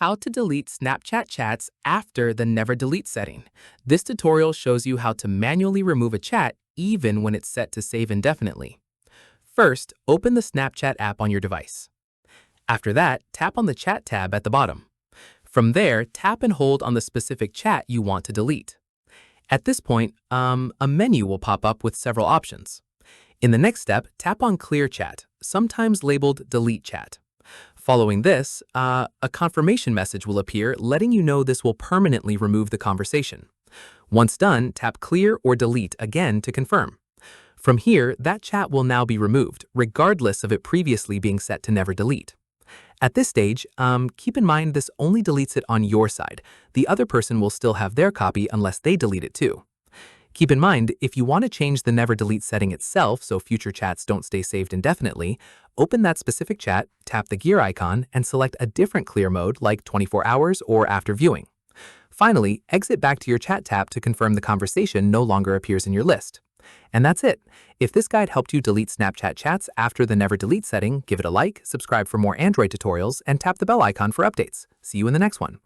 How to delete Snapchat chats after the never delete setting. This tutorial shows you how to manually remove a chat even when it's set to save indefinitely. First, open the Snapchat app on your device. After that, tap on the Chat tab at the bottom. From there, tap and hold on the specific chat you want to delete. At this point, a menu will pop up with several options. In the next step, tap on Clear Chat, sometimes labeled Delete Chat. Following this, a confirmation message will appear letting you know this will permanently remove the conversation. Once done, tap Clear or Delete again to confirm. From here, that chat will now be removed, regardless of it previously being set to never delete. At this stage, keep in mind this only deletes it on your side. The other person will still have their copy unless they delete it too. Keep in mind, if you want to change the never delete setting itself so future chats don't stay saved indefinitely, open that specific chat, tap the gear icon, and select a different clear mode like 24 hours or after viewing. Finally, exit back to your chat tab to confirm the conversation no longer appears in your list. And that's it. If this guide helped you delete Snapchat chats after the never delete setting, give it a like, subscribe for more Android tutorials, and tap the bell icon for updates. See you in the next one.